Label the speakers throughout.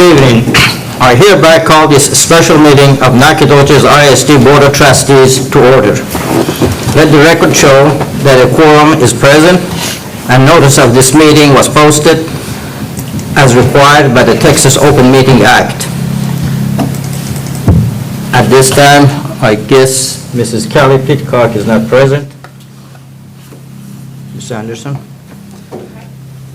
Speaker 1: evening. I hereby call this special meeting of Nacogdoches ISD Board of Trustees to order. Let the record show that a quorum is present and notice of this meeting was posted as required by the Texas Open Meeting Act. At this time, I guess Mrs. Kelly Pitcock is not present. Ms. Anderson?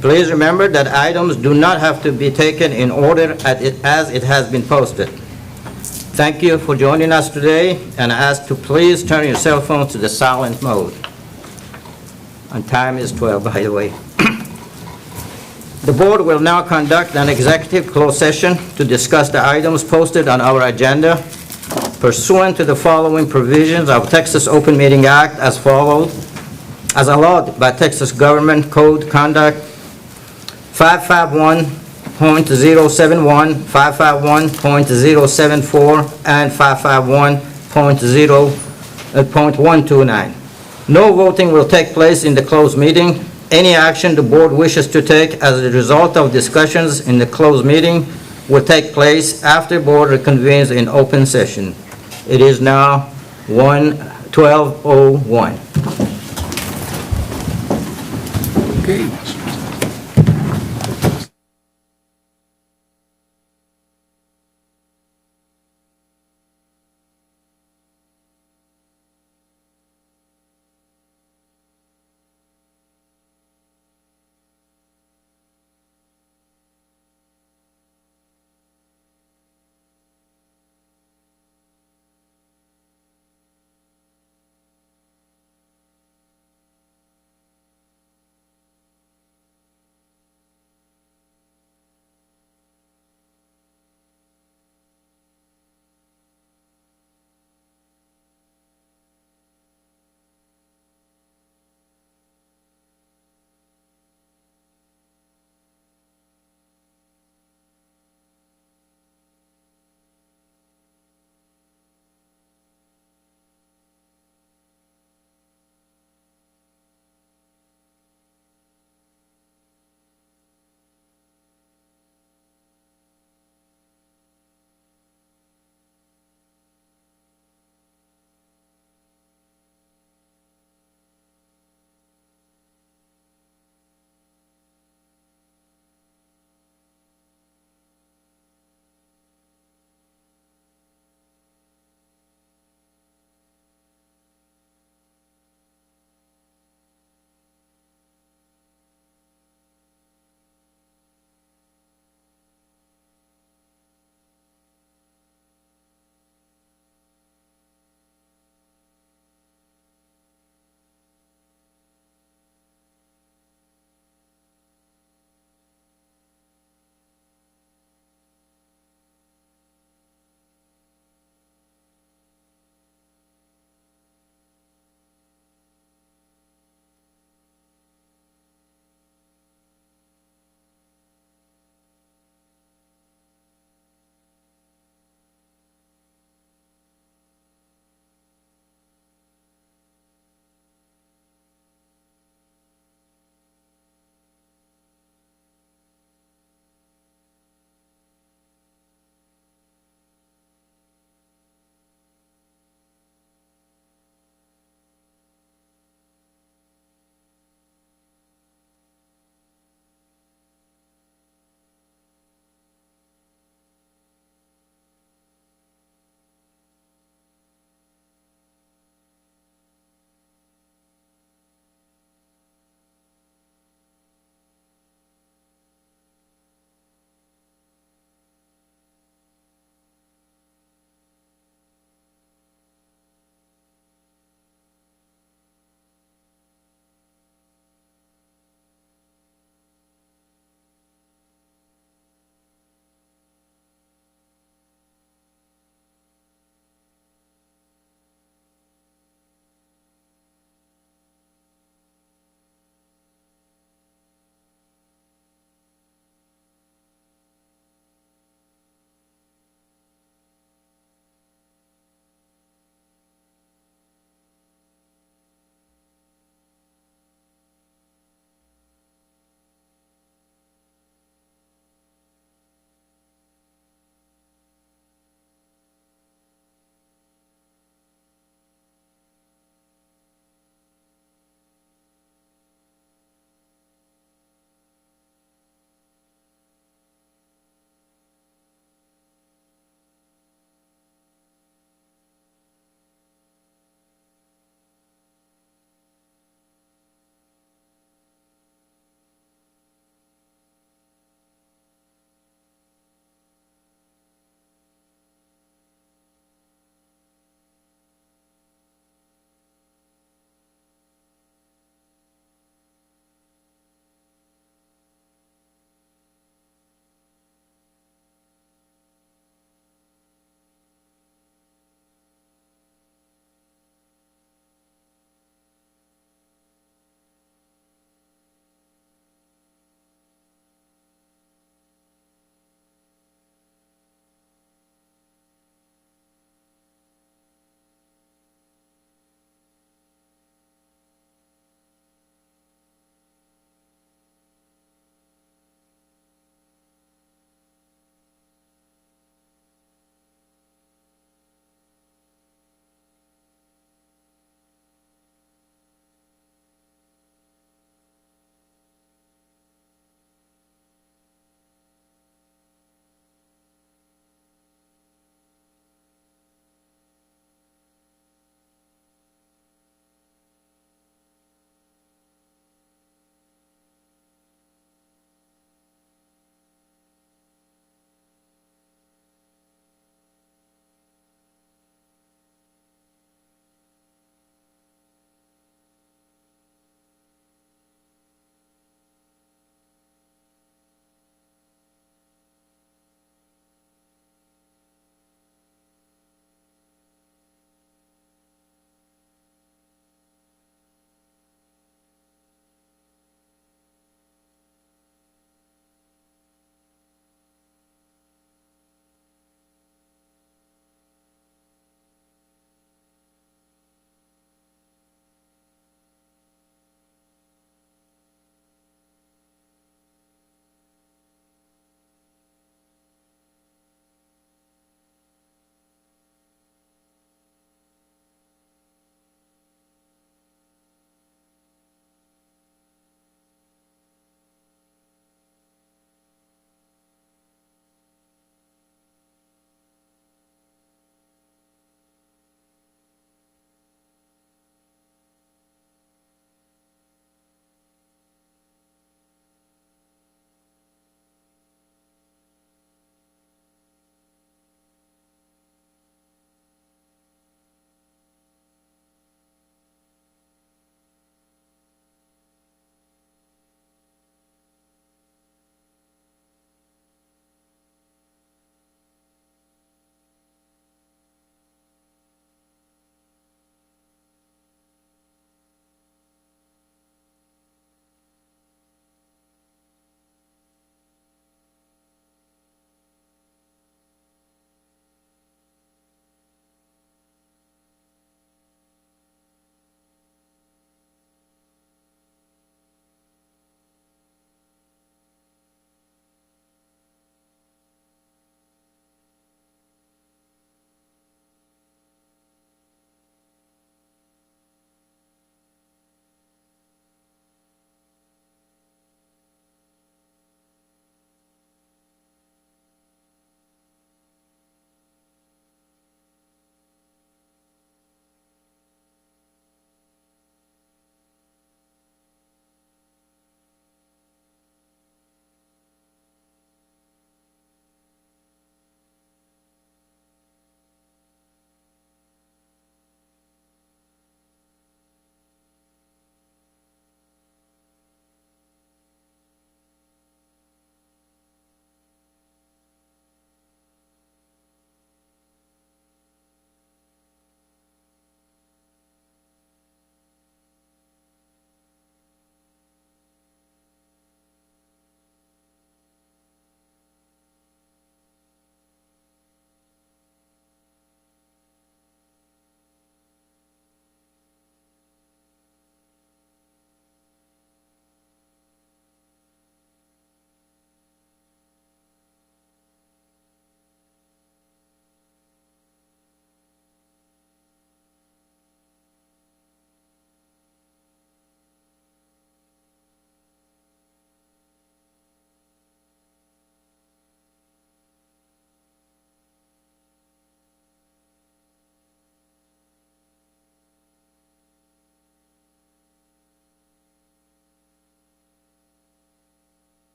Speaker 1: Please remember that items do not have to be taken in order as it has been posted. Thank you for joining us today, and I ask to please turn your cell phone to the silent mode. And time is 12, by the way. The board will now conduct an executive closed session to discuss the items posted on our agenda pursuant to the following provisions of Texas Open Meeting Act as follows, as allowed by Texas Government Code Conduct 551.071, 551.074, and 551.0.129. No voting will take place in the closed meeting. Any action the board wishes to take as a result of discussions in the closed meeting will take place after board reconvenes in open session. It is now 12:01.
Speaker 2: Okay.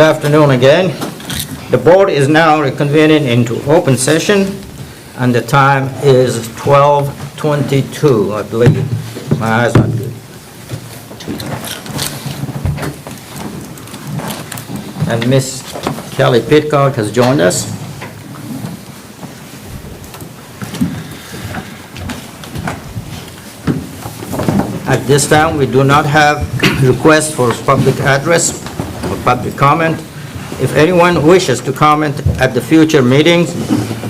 Speaker 1: Good afternoon again. The board is now reconvening into open session, and the time is 12:22, I believe. My eyes aren't good. And Miss Kelly Pitcock has joined us. At this time, we do not have requests for public address or public comment. If anyone wishes to comment at the future meetings,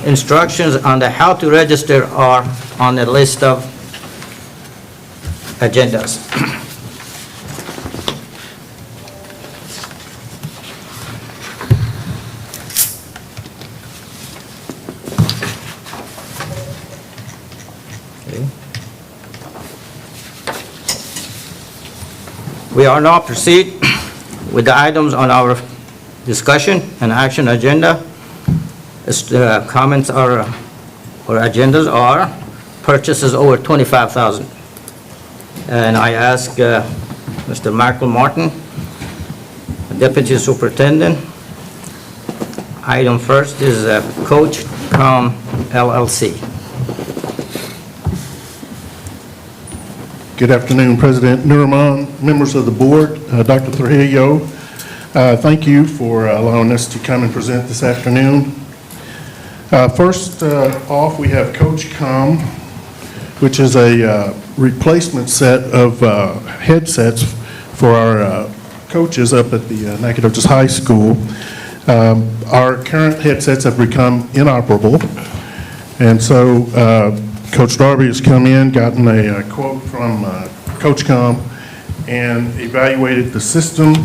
Speaker 1: instructions on the how to register are on the list of agendas. Okay. We are now proceed with the items on our discussion and action agenda. Comments are, or agendas are purchases over $25,000. And I ask Mr. Michael Martin, Deputy Superintendent. Item first is Coach Com LLC.
Speaker 3: Good afternoon, President Nuriman, members of the board, Dr. Trujillo. Thank you for allowing us to come and present this afternoon. First off, we have Coach Com, which is a replacement set of headsets for our coaches up at the Nacogdoches High School. Our current headsets have become inoperable, and so Coach Darby has come in, gotten a quote from Coach Com, and evaluated the system.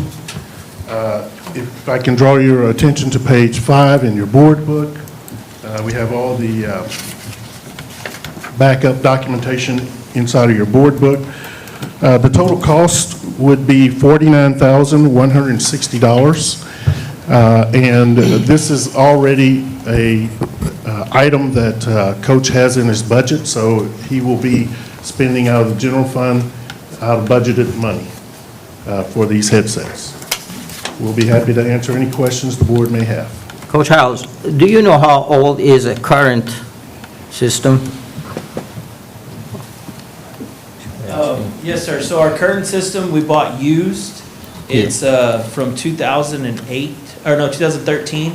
Speaker 3: If I can draw your attention to page 5 in your board book, we have all the backup documentation inside of your board book. The total cost would be $49,160, and this is already a item that Coach has in his budget, so he will be spending out of the general fund, out of budgeted money for these headsets. We'll be happy to answer any questions the board may have.
Speaker 1: Coach Howes, do you know how old is a current system?
Speaker 4: Yes, sir. So our current system, we bought used. It's from 2008, or no, 2013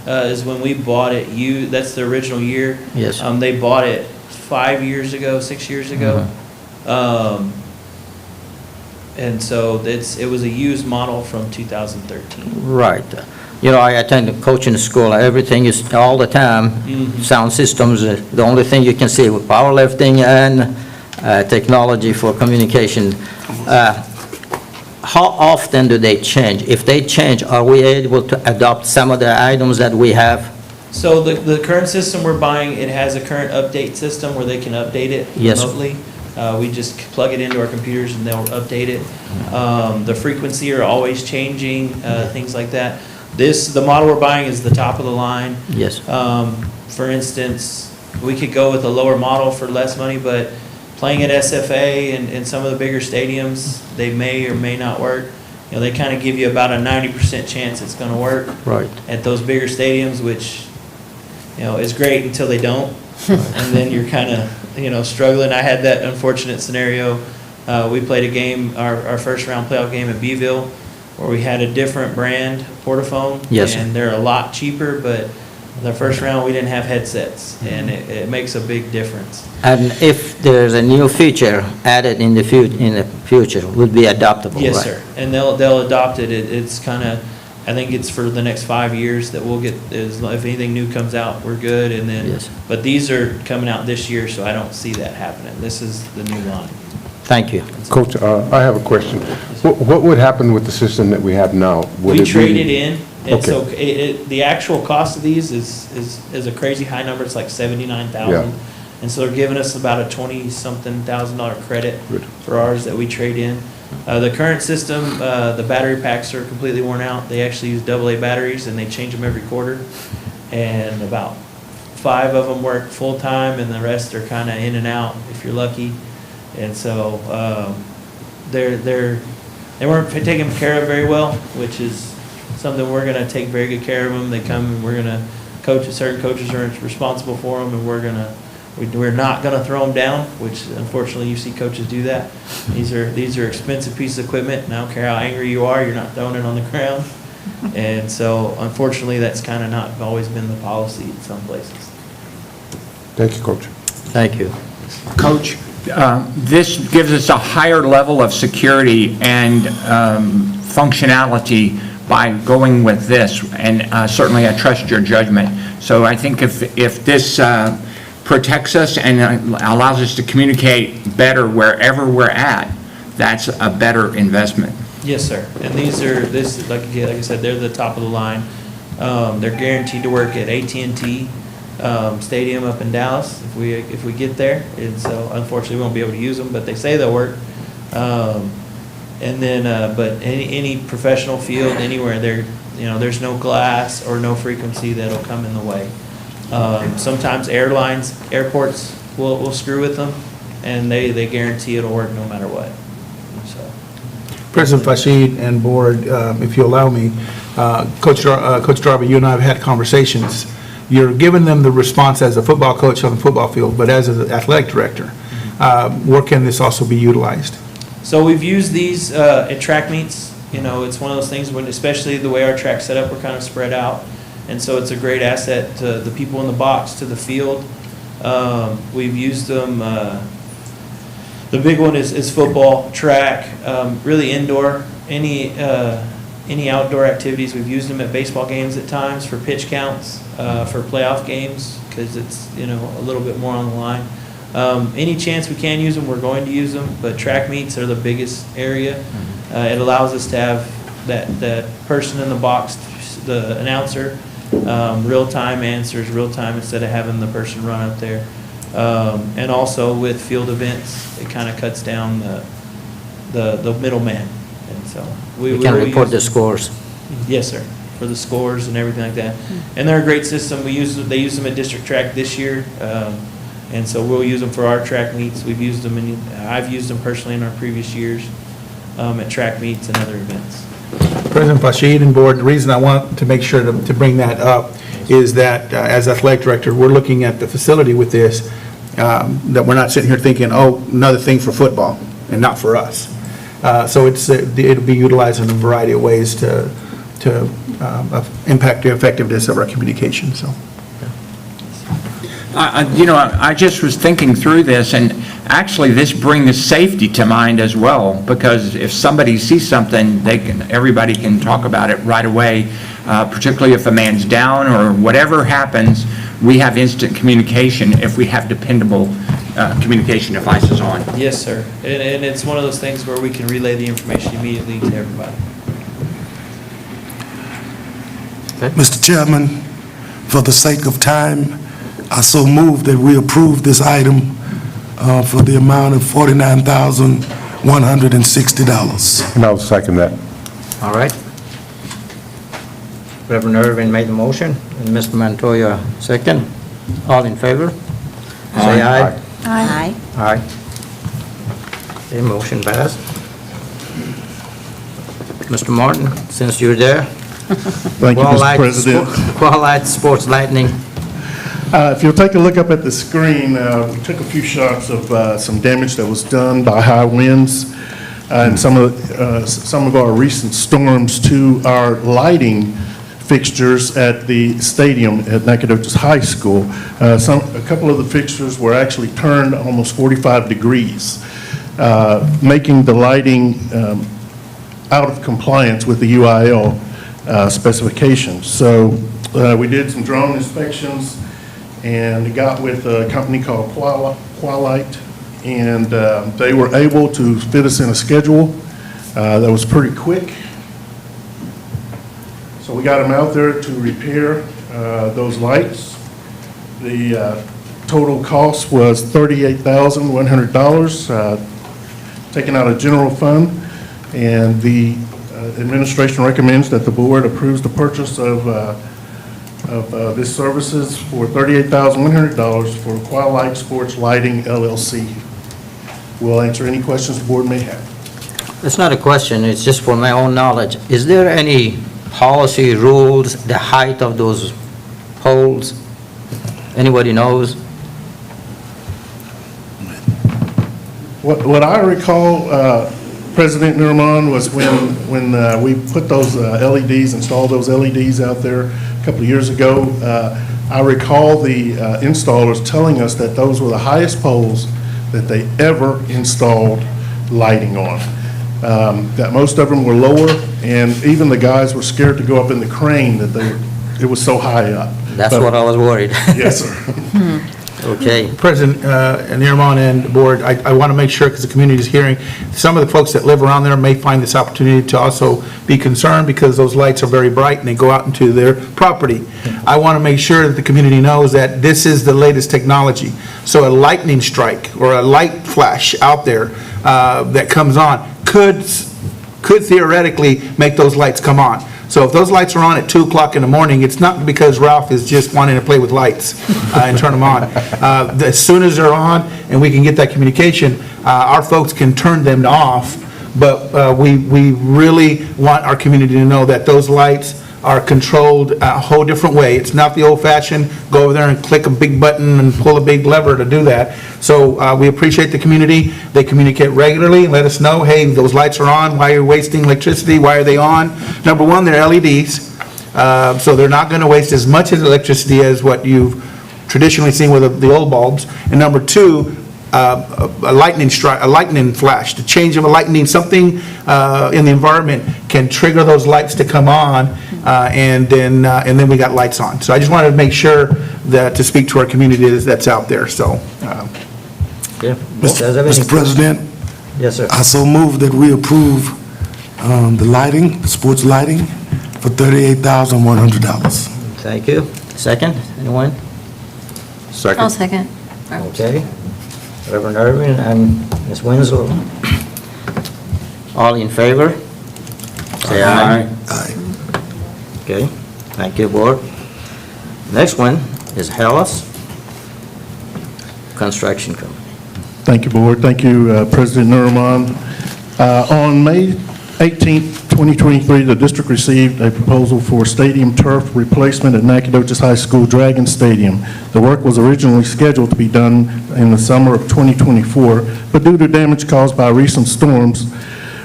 Speaker 4: is when we bought it. That's the original year.
Speaker 1: Yes.
Speaker 4: They bought it 5 years ago, 6 years ago. And so it was a used model from 2013.
Speaker 1: Right. You know, I attend a coaching school, everything is all the time, sound systems, the only thing you can see with powerlifting and technology for communication. How often do they change? If they change, are we able to adopt some of the items that we have?
Speaker 4: So the current system we're buying, it has a current update system where they can update it
Speaker 1: Yes.
Speaker 4: remotely. We just plug it into our computers and they'll update it. The frequency are always changing, things like that. The model we're buying is the top of the line.
Speaker 1: Yes.
Speaker 4: For instance, we could go with a lower model for less money, but playing at SFA and some of the bigger stadiums, they may or may not work. You know, they kind of give you about a 90% chance it's going to work.
Speaker 1: Right.
Speaker 4: At those bigger stadiums, which, you know, is great until they don't. And then you're kind of, you know, struggling. I had that unfortunate scenario. We played a game, our first round playoff game at Beeville, where we had a different brand Portaphone.
Speaker 1: Yes, sir.
Speaker 4: And they're a lot cheaper, but the first round we didn't have headsets, and it makes a big difference.
Speaker 1: And if there's a new feature added in the future, would be adoptable,
Speaker 4: Yes,
Speaker 1: right?
Speaker 4: sir. And they'll adopt it. It's kind of, I think it's for the next 5 years that we'll get, if anything new comes out, we're good, and then.
Speaker 1: Yes.
Speaker 4: But these are coming out this year, so I don't see that happening. This is the new line.
Speaker 1: Thank you.
Speaker 2: Coach, I have a question. What would happen with the system that we have now? Would
Speaker 4: We
Speaker 2: it be-
Speaker 4: trade it in, and
Speaker 2: Okay.
Speaker 4: so the actual cost of these is a crazy high number. It's like 79,000.
Speaker 2: Yeah.
Speaker 4: And so they're giving us about a 20-something thousand credit
Speaker 2: Good.
Speaker 4: for ours that we trade in. The current system, the battery packs are completely worn out. They actually use AA batteries, and they change them every quarter. And about 5 of them work full-time, and the rest are kind of in and out, if you're lucky. And so they weren't taken care of very well, which is something we're gonna take very good care of them. They come and we're gonna coach, certain coaches are responsible for them, and we're not gonna throw them down, which unfortunately you see coaches do that. These are expensive pieces of equipment, and I don't care how angry you are, you're not throwing it on the ground. And so unfortunately, that's kind of not always been the policy in some places.
Speaker 2: Thank you, Coach.
Speaker 1: Thank you.
Speaker 5: Coach, this gives us a higher level of security and functionality by going with this, and certainly I trust your judgment. So I think if this protects us and allows us to communicate better wherever we're at, that's a better investment.
Speaker 4: Yes, sir. And like I said, they're the top of the line. They're guaranteed to work at AT&T Stadium up in Dallas if we get there. And so unfortunately, we won't be able to use them, but they say they'll work. And then, but any professional field, anywhere there, there's no glass or no frequency that'll come in the way. Sometimes airports will screw with them, and they guarantee it'll work no matter what. So.
Speaker 6: President Fashid and Board, if you allow me, Coach Darby, you and I have had conversations. You're giving them the response as a football coach on the football field, but as an athletic director, where can this also be utilized?
Speaker 4: So we've used these at track meets. It's one of those things when, especially the way our track's set up, we're kind of spread out. And so it's a great asset to the people in the box, to the field. We've used them, the big one is football, track, really indoor, any outdoor activities. We've used them at baseball games at times for pitch counts, for playoff games, because it's, a little bit more on the line. Any chance we can use them, we're going to use them, but track meets are the biggest area. It allows us to have that person in the box, the announcer, real-time answers, real-time, instead of having the person run up there. And also with field events, it kind of cuts down the middleman. And so
Speaker 1: We can report the scores.
Speaker 4: Yes, sir, for the scores and everything like that. And they're a great system. They use them at district track this year. And so we'll use them for our track meets. We've used them, I've used them personally in our previous years at track meets and other events.
Speaker 6: President Fashid and Board, the reason I want to make sure to bring that up is that as athletic director, we're looking at the facility with this, that we're not sitting here thinking, oh, another thing for football and not for us. So it'll be utilized in a variety of ways to impact the effectiveness of our communication, so.
Speaker 5: I just was thinking through this, and actually this brings safety to mind as well, because if somebody sees something, everybody can talk about it right away, particularly if a man's down or whatever happens, we have instant communication if we have dependable communication devices on.
Speaker 4: Yes, sir. And it's one of those things where we can relay the information immediately to everybody.
Speaker 7: Mr. Chairman, for the sake of time, I so move that we approve this item for the amount of $49,160.
Speaker 2: And I'll second that.
Speaker 1: All right. Reverend Irvin made the motion, and Mr. Montoya second. All in favor? Say aye.
Speaker 8: Aye.
Speaker 1: Aye. Okay, motion passed. Mr. Martin, since you're there.
Speaker 3: Thank you, Mr. President.
Speaker 1: Qualight Sports Lightning.
Speaker 3: If you'll take a look up at the screen, we took a few shots of some damage that was done by high winds and some of our recent storms to our lighting fixtures at the stadium at Nacogdoches High School. A couple of the fixtures were actually turned almost 45 degrees, making the lighting out of compliance with the UIL specifications. So we did some drone inspections and got with a company called Qualight, and they were able to fit us in a schedule that was pretty quick. So we got them out there to repair those lights. The total cost was $38,100, taken out of general fund, and the administration recommends that the board approves the purchase of this services for $38,100 for Qualight Sports Lighting LLC. We'll answer any questions the board may have.
Speaker 1: It's not a question, it's just for my own knowledge. Is there any policy, rules, the height of those poles? Anybody knows?
Speaker 3: What I recall, President Nurman, was when we put those LEDs, installed those LEDs out there a couple of years ago, I recall the installers telling us that those were the highest poles that they ever installed lighting on. That most of them were lower, and even the guys were scared to go up in the crane that it was so high up.
Speaker 1: That's
Speaker 3: But-
Speaker 1: what I was worried.
Speaker 3: Yes, sir.
Speaker 1: Okay,
Speaker 6: President Nirman and the board, I want to make sure, because the community is hearing, some of the folks that live around there may find this opportunity to also be concerned because those lights are very bright and they go out into their property. I want to make sure that the community knows that this is the latest technology. So a lightning strike or a light flash out there that comes on could theoretically make those lights come on. So if those lights are on at 2 o'clock in the morning, it's not because Ralph is just wanting to play with lights and turn them on. As soon as they're on and we can get that communication, our folks can turn them off. But we really want our community to know that those lights are controlled a whole different way. It's not the old-fashioned, go over there and click a big button and pull a big lever to do that. So we appreciate the community. They communicate regularly, let us know, hey, those lights are on, why are you wasting electricity, why are they on? Number one, they're LEDs, so they're not going to waste as much electricity as what you've traditionally seen with the old bulbs. And number two, a lightning strike, a lightning flash, the change of a lightning, something in the environment can trigger those lights to come on, and then we got lights on. So I just wanted to make sure that to speak to our community that's out there. So
Speaker 1: yeah. Does everything-
Speaker 7: Mr. President,
Speaker 1: Yes, sir.
Speaker 7: I so move that we approve the lighting, the sports lighting, for $38,100.
Speaker 1: Thank you. Second, anyone?
Speaker 2: Second.
Speaker 8: I'll second.
Speaker 1: Okay. Reverend Irvin and Ms. Winslow. All in favor? Say aye.
Speaker 7: Aye.
Speaker 1: Okay, thank you, board. Next one is Hellas Construction Company.
Speaker 3: Thank you, Board. Thank you, President Nurman. On May 18th, 2023, the district received a proposal for stadium turf replacement at Nacogdoches High School Dragon Stadium. The work was originally scheduled to be done in the summer of 2024, but due to damage caused by recent storms,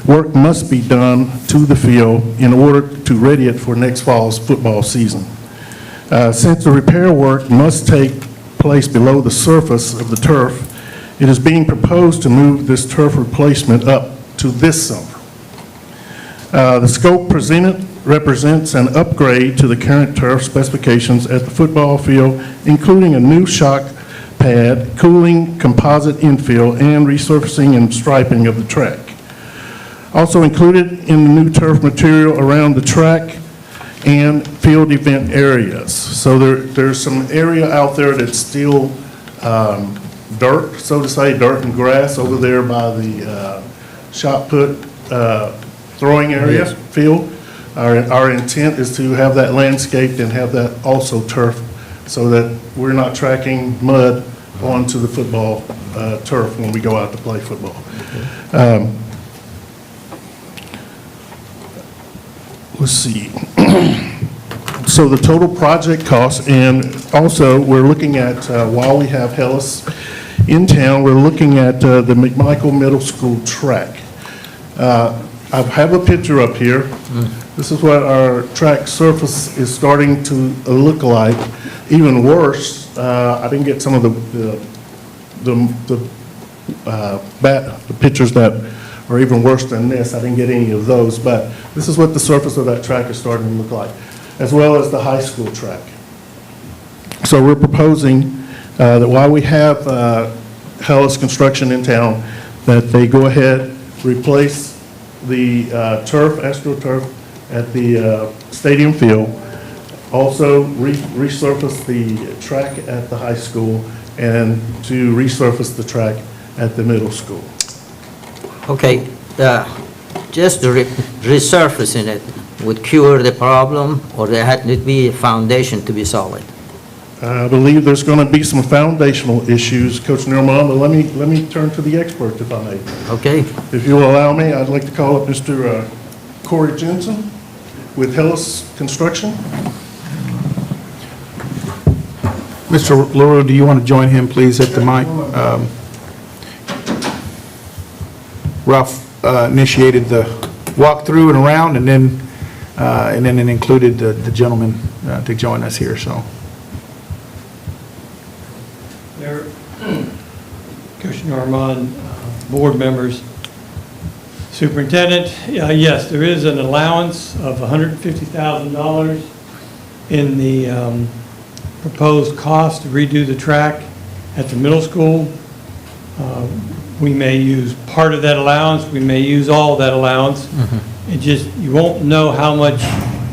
Speaker 3: work must be done to the field in order to ready it for next fall's football season. Since the repair work must take place below the surface of the turf, it is being proposed to move this turf replacement up to this summer. The scope presented represents an upgrade to the current turf specifications at the football field, including a new shock pad, cooling, composite infill, and resurfacing and striping of the track. Also included in the new turf material around the track and field event areas. So there's some area out there that's still dirt, so to say, dirt and grass over there by the shot put throwing area, field. Our intent is to have that landscaped and have that also turf so that we're not tracking mud onto the football turf when we go out to play football. Let's see. So the total project cost, and also we're looking at, while we have Hellas in town, we're looking at the McMichael Middle School track. I have a picture up here. This is what our track surface is starting to look like. Even worse, I didn't get some of the pictures that are even worse than this. I didn't get any of those, but this is what the surface of that track is starting to look like, as well as the high school track. So we're proposing that while we have Hellas Construction in town, that they go ahead, replace the turf, AstroTurf, at the stadium field, also resurface the track at the high school, and to resurface the track at the middle school.
Speaker 1: Okay, just resurfacing it would cure the problem, or there had to be a foundation to be solid?
Speaker 3: I believe there's going to be some foundational issues, Coach Nurman, but let me turn to the expert, if I may.
Speaker 1: Okay,
Speaker 3: If you will allow me, I'd like to call up Mr. Corey Jensen. with Hillis Construction.
Speaker 6: Mr. LaRue, do you want to join him, please, at the mic? Ralph initiated the walkthrough and around, and then it included the gentleman to join us here, so.
Speaker 8: Mayor, Commissioner Armand, board members, Superintendent, yes, there is an allowance of $150,000 in the proposed cost to redo the track at the middle school. We may use part of that allowance, we may use all of that allowance. It just, you won't know how much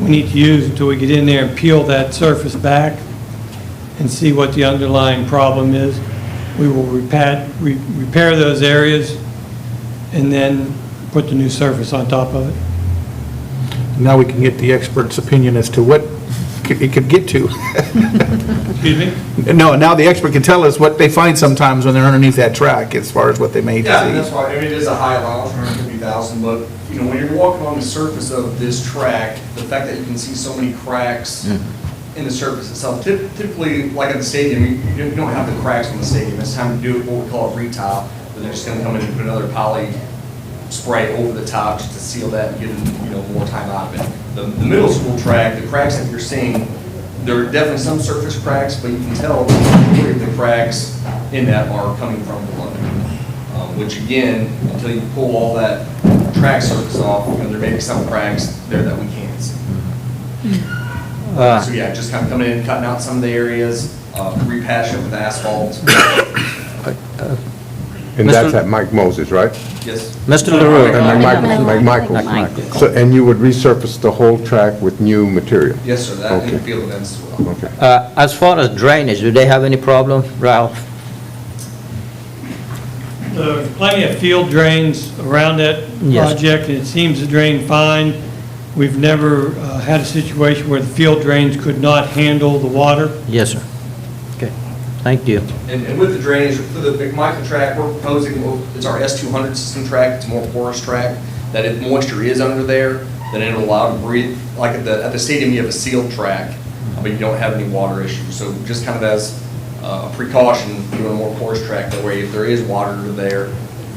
Speaker 8: we need to use until we get in there and peel that surface back and see what the underlying problem is. We will repair those areas and then put the new surface on top of it.
Speaker 6: Now we can get the expert's opinion as to what it could get to.
Speaker 8: Excuse me?
Speaker 6: No, now the expert can tell us what they find sometimes when they're underneath that track, as far as what they may
Speaker 9: Yeah, and that's
Speaker 6: see.
Speaker 9: why, I mean, it is a high allowance, 150,000, but, you know, when you're walking on the surface of this track, the fact that you can see so many cracks in the surface itself, typically, like at the stadium, you don't have the cracks on the stadium, it's time to do what we call a retop, but they're just gonna come in and put another poly spray over the top just to seal that and get, you know, more time out of it. The middle school track, the cracks that you're seeing, there are definitely some surface cracks, but you can tell the majority of the cracks in that are coming from below. Which again, until you pull all that track surface off, you know, there may be some cracks there that we can't see. So yeah, just kind of coming in, cutting out some of the areas, repatch it with asphalt.
Speaker 2: And that's at Mike Moses, right?
Speaker 9: Yes.
Speaker 1: Mr. LaRue,
Speaker 2: And Michael. So, and you would resurface the whole track with new material?
Speaker 9: Yes, sir, that and
Speaker 2: Okay.
Speaker 9: field events as well.
Speaker 2: Okay.
Speaker 1: as far as drainage, do they have any problem, Ralph?
Speaker 8: There's plenty of field drains around that
Speaker 1: Yes.
Speaker 8: project, and it seems to drain fine. We've never had a situation where the field drains could not handle the water.
Speaker 1: Yes, sir. Okay, thank you.
Speaker 9: And with the drainage, for the McMichael track, we're proposing, it's our S200 system track, it's a more porous track, that if moisture is under there, then it'll allow it to breathe. Like at the stadium, you have a sealed track, but you don't have any water issues. So just kind of as a precaution, doing a more porous track, that way if there is water there,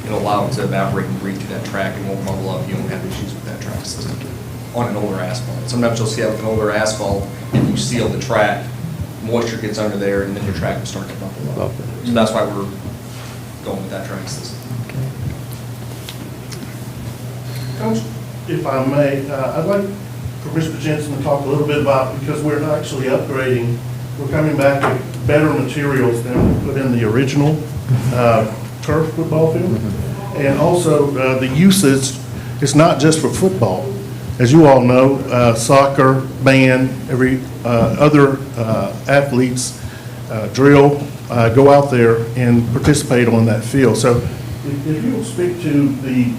Speaker 9: it'll allow it to evaporate and breathe through that track and won't bubble up. You won't have issues with that track system on an older asphalt. Sometimes you'll see that with an older asphalt, if you seal the track, moisture gets under there and then your track will start to bubble up. So that's why we're going with that track system.
Speaker 3: Coach, if I may, I'd like for Mr. Jensen to talk a little bit about, because we're actually upgrading, we're coming back with better materials than we put in the original turf football field. And also, the usage is not just for football. As you all know, soccer, band, every other athletes drill, go out there and participate on that field. So if you will speak to the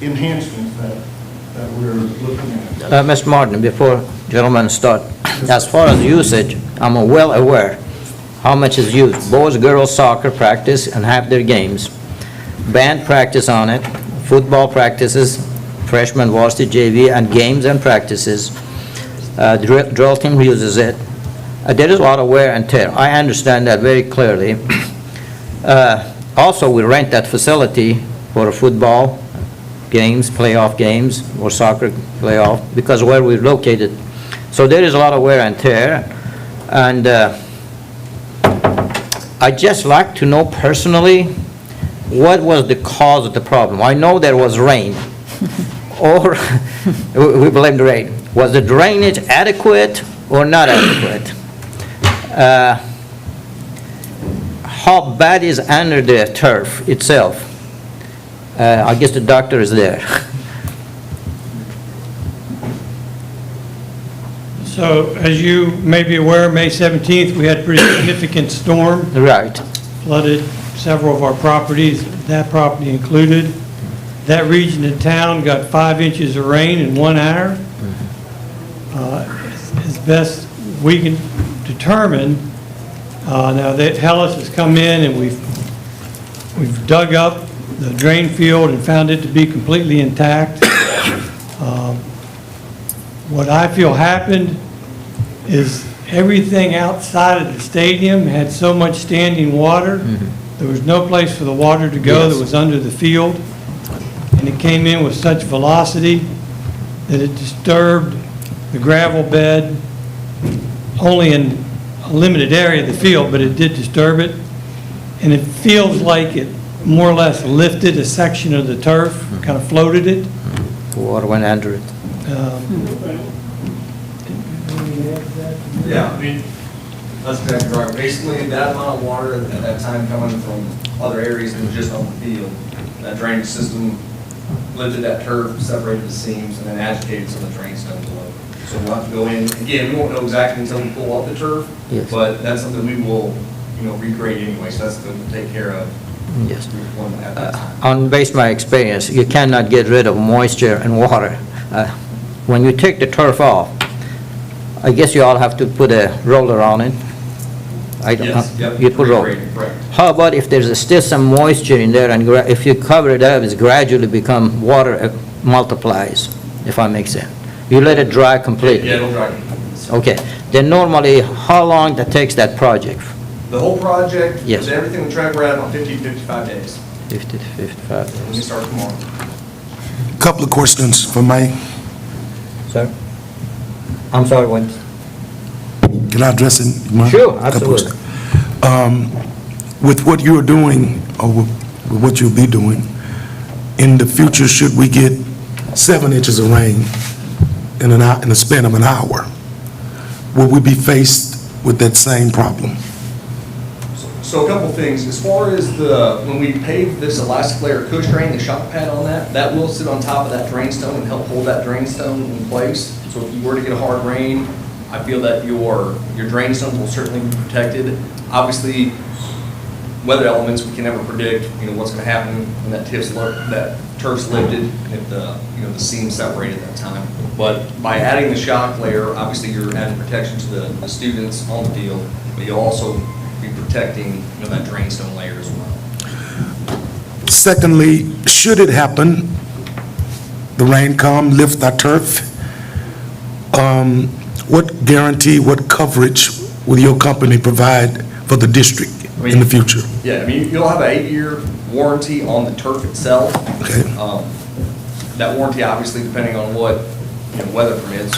Speaker 3: enhancements that we're looking at.
Speaker 1: Mr. Martin, before gentlemen start, as far as usage, I'm well aware how much is used. Boys, girls soccer practice and have their games. Band practice on it, football practices, freshman varsity JV, and games and practices. Drill team uses it. There is a lot of wear and tear. I understand that very clearly. Also, we rent that facility for football games, playoff games, or soccer playoff, because where we're located. So there is a lot of wear and tear. And I'd just like to know personally, what was the cause of the problem? I know there was rain, or we blame the rain. Was the drainage adequate or not adequate? How bad is under the turf itself? I guess the doctor is there.
Speaker 8: So as you may be aware, May 17th, we had a pretty significant storm,
Speaker 1: Right.
Speaker 8: flooded several of our properties, that property included. That region of town got 5 inches of rain in 1 hour. As best we can determine, now that Hellas has come in and we've dug up the drain field and found it to be completely intact. What I feel happened is everything outside of the stadium had so much standing water, there was no place for the water to go that was under the field, and it came in with such velocity that it disturbed the gravel bed only in a limited area of the field, but it did disturb it. And it feels like it more or less lifted a section of the turf, kind of floated it.
Speaker 1: The water went under it.
Speaker 9: Yeah, I mean, that's exactly right. Basically, that amount of water at that time coming from other areas than just on the field, that drainage system lifted that turf, separated the seams, and then agitated some of the drain stones below. So we'll have to go in, again, we won't know exactly until we pull up the turf,
Speaker 1: Yes.
Speaker 9: but that's something we will, regrade anyway, so that's going to take care of
Speaker 1: Yes.
Speaker 9: at that time.
Speaker 1: On based my experience, you cannot get rid of moisture and water. When you take the turf off, I guess you all have to put a roller on it.
Speaker 9: Yes, yep.
Speaker 1: You put roller.
Speaker 9: Regrading, correct.
Speaker 1: How about if there's still some moisture in there, and if you cover it up, it's gradually become, water multiplies, if I make sense? You let it dry completely?
Speaker 9: Yeah, it'll dry.
Speaker 1: Okay. Then normally, how long that takes that project?
Speaker 9: The whole project,
Speaker 1: Yes.
Speaker 9: with everything on track, we're at about 50 to 55 days.
Speaker 1: 50 to 55
Speaker 9: We
Speaker 1: days.
Speaker 9: start tomorrow.
Speaker 7: Couple of questions for Mike.
Speaker 1: Sir? I'm sorry, what?
Speaker 7: Can I address it? Mike?
Speaker 1: Sure,
Speaker 7: Couple of
Speaker 1: absolutely.
Speaker 7: With what you're doing, or with what you'll be doing, in the future, should we get 7 inches of rain in the span of an hour, will we be faced with that same problem?
Speaker 9: So a couple things, as far as when we pave this elastic layer cush drain, the shock pad on that will sit on top of that drain stone and help hold that drain stone in place. So if you were to get a hard rain, I feel that your drain stones will certainly be protected. Obviously, weather elements, we can never predict, what's gonna happen when that turf's lifted, and if the seam's separated at that time. But by adding the shock layer, obviously you're adding protection to the students on the field, but you'll also be protecting, that drain stone layer as well.
Speaker 7: Secondly, should it happen, the rain come, lift our turf, what guarantee, what coverage will your company provide for the district in the future?
Speaker 9: Yeah, you'll have an 8-year warranty on the turf itself.
Speaker 7: Okay.
Speaker 9: That warranty, obviously, depending on what, weather permits,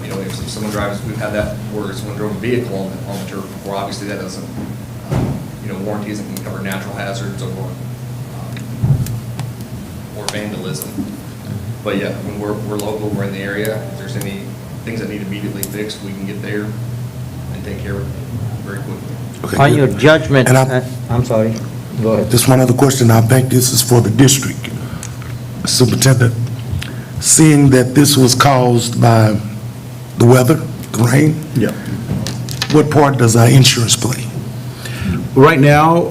Speaker 9: if someone drives, we've had that where someone drove a vehicle on the turf before, obviously that doesn't, warranty isn't going to cover natural hazards or vandalism. But yeah, when we're local, we're in the area, if there's any things that need immediately fixed, we can get there and take care of it very quickly.
Speaker 7: Okay,
Speaker 1: On
Speaker 7: good.
Speaker 1: your judgment,
Speaker 7: And I-
Speaker 1: I'm sorry, go ahead.
Speaker 7: Just one other question, I think this is for the district. Superintendent, seeing that this was caused by the weather, the rain,
Speaker 6: Yeah.
Speaker 7: what part does our insurance play?
Speaker 6: Right now,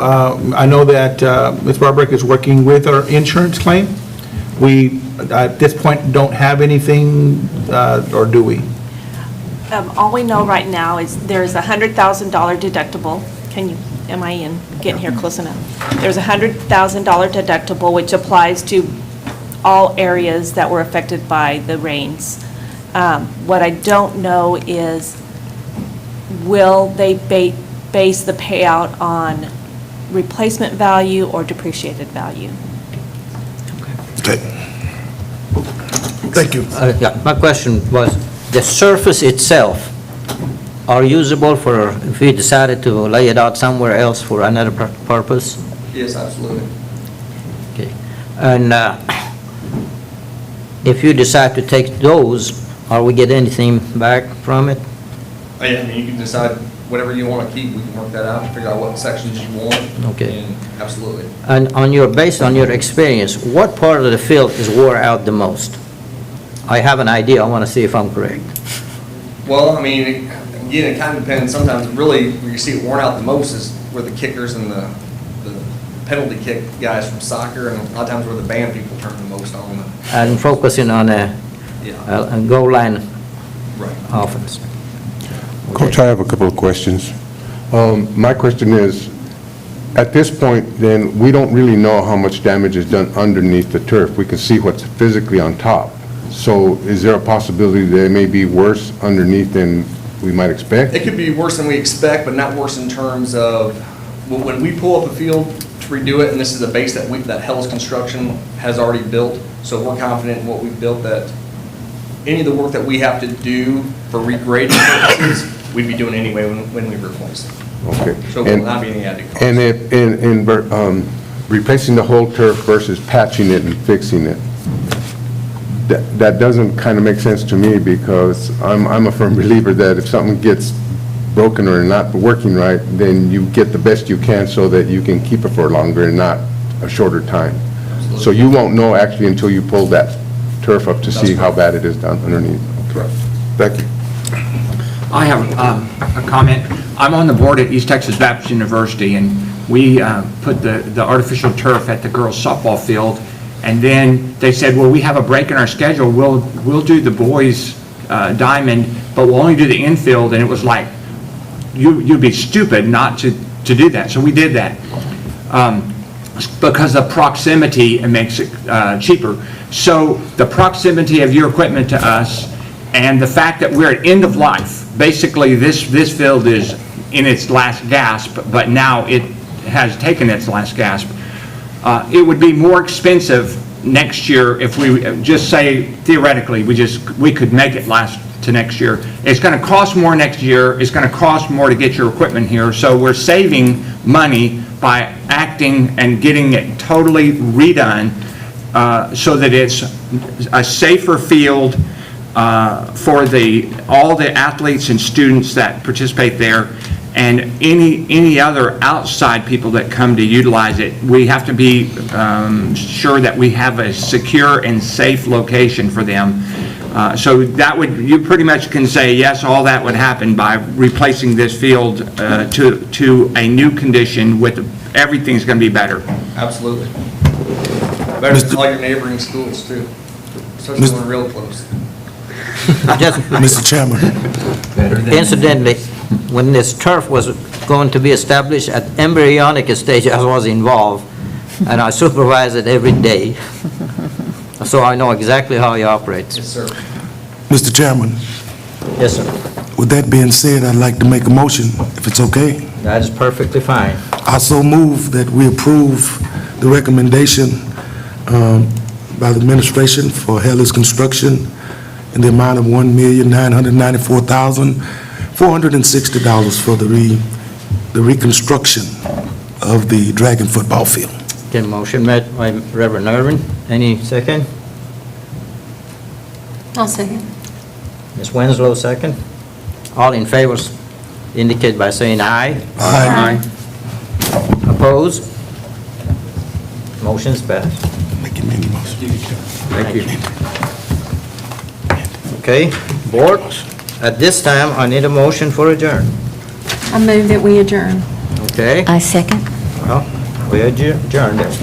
Speaker 6: I know that Ms. Barbarick is working with our insurance claim. We, at this point, don't have anything, or do we?
Speaker 10: All we know right now is there's a $100,000 deductible. Am I getting here close enough? There's a $100,000 deductible, which applies to all areas that were affected by the rains. What I don't know is, will they base the payout on replacement value or depreciated value?
Speaker 7: Okay. Thank you.
Speaker 1: Yeah, my question was, the surface itself are usable for, if we decided to lay it out somewhere else for another purpose?
Speaker 9: Yes, absolutely.
Speaker 1: Okay. And if you decide to take those, are we get anything back from it?
Speaker 9: Oh, yeah, you can decide whatever you want to keep, we can work that out, figure out what sections you want.
Speaker 1: Okay.
Speaker 9: And absolutely.
Speaker 1: And based on your experience, what part of the field is wore out the most? I have an idea, I want to see if I'm correct.
Speaker 9: Well, again, it kind of depends. Sometimes really where you see it worn out the most is where the kickers and the penalty kick guys from soccer, and a lot of times where the band people turn the most on them.
Speaker 1: And focusing on a goal line
Speaker 9: Right.
Speaker 1: offense.
Speaker 2: Coach, I have a couple of questions. My question is, at this point, then, we don't really know how much damage is done underneath the turf. We can see what's physically on top. So is there a possibility that it may be worse underneath than we might expect?
Speaker 9: It could be worse than we expect, but not worse in terms of, when we pull up a field to redo it, and this is a base that Hell's Construction has already built, so we're confident in what we've built, that any of the work that we have to do for regrading purposes, we'd be doing anyway when we replace it.
Speaker 2: Okay.
Speaker 9: So it will not be any added cost.
Speaker 2: And if, replacing the whole turf versus patching it and fixing it, that doesn't kind of make sense to me, because I'm a firm believer that if something gets broken or not working right, then you get the best you can so that you can keep it for longer and not a shorter time. So you won't know actually until you pull that turf up to see how bad it is down underneath.
Speaker 9: Correct.
Speaker 2: Thank you.
Speaker 5: I have a comment. I'm on the board at East Texas Baptist University, and we put the artificial turf at the girls' softball field, and then they said, well, we have a break in our schedule, we'll do the boys' diamond, but we'll only do the infield, and it was like, you'd be stupid not to do that, so we did that. Because of proximity, it makes it cheaper. So the proximity of your equipment to us, and the fact that we're at end of life, basically this field is in its last gasp, but now it has taken its last gasp. It would be more expensive next year if we just say, theoretically, we could make it last to next year. It's going to cost more next year, it's going to cost more to get your equipment here, so we're saving money by acting and getting it totally redone so that it's a safer field for all the athletes and students that participate there, and any other outside people that come to utilize it. We have to be sure that we have a secure and safe location for them. So you pretty much can say, yes, all that would happen by replacing this field to a new condition with, everything's going to be better.
Speaker 9: Absolutely. Better than all your neighboring schools, too, especially when we're real close.
Speaker 1: Just
Speaker 7: Mr. Chairman,
Speaker 1: incidentally, when this turf was going to be established at embryonic stage, I was involved, and I supervise it every day. So I know exactly how he operates.
Speaker 9: Yes, sir.
Speaker 7: Mr. Chairman,
Speaker 1: Yes, sir.
Speaker 7: with that being said, I'd like to make a motion, if it's okay.
Speaker 1: That is perfectly fine.
Speaker 7: I so move that we approve the recommendation by the administration for Heller's Construction in the amount of $1,994,460 for the reconstruction of the Dragon football field.
Speaker 1: Okay, motion made by Reverend Irvin. Any second?
Speaker 11: I'll second.
Speaker 1: Ms. Winslow, second. All in favor indicate by saying aye.
Speaker 7: Aye.
Speaker 1: Opposed? Motion's passed.
Speaker 7: Making many motions.
Speaker 1: Thank you. Okay, board, at this time, I need a motion for adjourn.
Speaker 11: I move that we adjourn.
Speaker 1: Okay?
Speaker 11: I second.
Speaker 1: Well, we adjourned it.